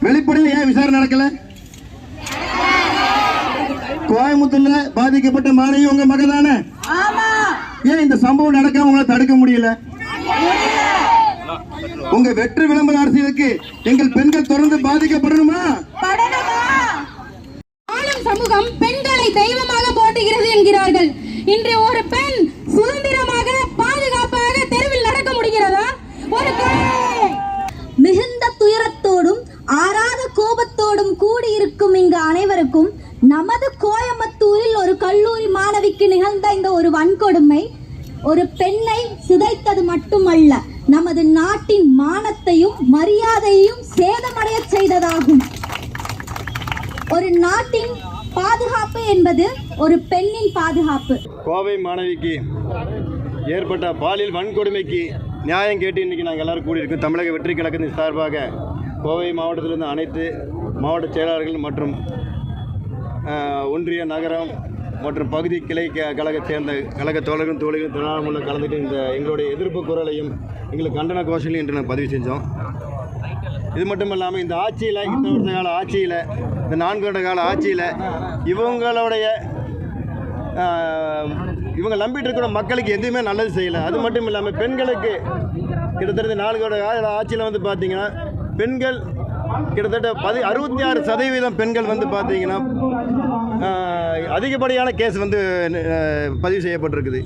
வெளிப்படையா ஏன் விசாரணை நடக்கல? கோயம்புத்தூர்ல பாதிக்கப்பட்ட மாணவி உங்க மகன் தானே? ஏன் இந்த சம்பவம் நடக்காம உங்களை தடுக்க முடியல? உங்க வெற்றி விளம்பர அரசியலுக்கு எங்கள் பெண்கள் தொடர்ந்து பாதிக்கப்படணுமா? சமூகம் பெண்களை தெய்வமாக போட்டுகிறது என்கிறார்கள். இன்று ஒரு பெண் சுதந்திரமாக பாதுகாப்பாக தெருவில் நடக்க முடிகிறதா? மிகுந்த துயரத்தோடும் ஆறாத கோபத்தோடும் கூடியிருக்கும் இங்கு அனைவருக்கும் நமது கோயம்புத்தூரில் ஒரு கல்லூரி மாணவிக்கு நிகழ்ந்த இந்த ஒரு வன்கொடுமை ஒரு பெண்ணை சிதைத்தது மட்டுமல்ல, நமது நாட்டின் மானத்தையும் மரியாதையையும் சேதமடைய செய்ததாகும். ஒரு நாட்டின் பாதுகாப்பு என்பது ஒரு பெண்ணின் பாதுகாப்பு. கோவை மாணவிக்கு ஏற்பட்ட பாலியல் வன்கொடுமைக்கு நியாயம் கேட்டு இன்றைக்கி நாங்கள் எல்லோரும் கூடியிருக்கோம். தமிழக வெற்றி கழகத்தின் சார்பாக கோவை மாவட்டத்திலிருந்து அனைத்து மாவட்ட செயலாளர்கள் மற்றும் ஒன்றிய நகரம் மற்றும் பகுதி கிளை கழகத்தை சேர்ந்த கழக தோழர்களும் தோழிகளும் திருவண்ணாமலையில் கலந்துட்டு இந்த எங்களுடைய எதிர்ப்பு குரலையும் எங்களுக்கு கண்டன கோஷங்களையும் இன்று நாங்கள் பதிவு செஞ்சோம். இது மட்டும் இல்லாமல் இந்த ஆட்சியில், இத்தனை வருஷ கால ஆட்சியில், இந்த 4 வருட கால ஆட்சியில் இவங்க நம்பிட்டு இருக்கிற மக்களுக்கு எதுவுமே நல்லது செய்யலை. அது மட்டும் இல்லாமல் பெண்களுக்கு கிட்டத்தட்ட 4 வருட கால ஆட்சியில் வந்து பார்த்திங்கன்னா பெண்கள் கிட்டத்தட்ட 66% பெண்கள் வந்து பார்த்திங்கன்னா அதிகப்படியான கேஸ் வந்து பதிவு செய்யப்பட்டிருக்குது.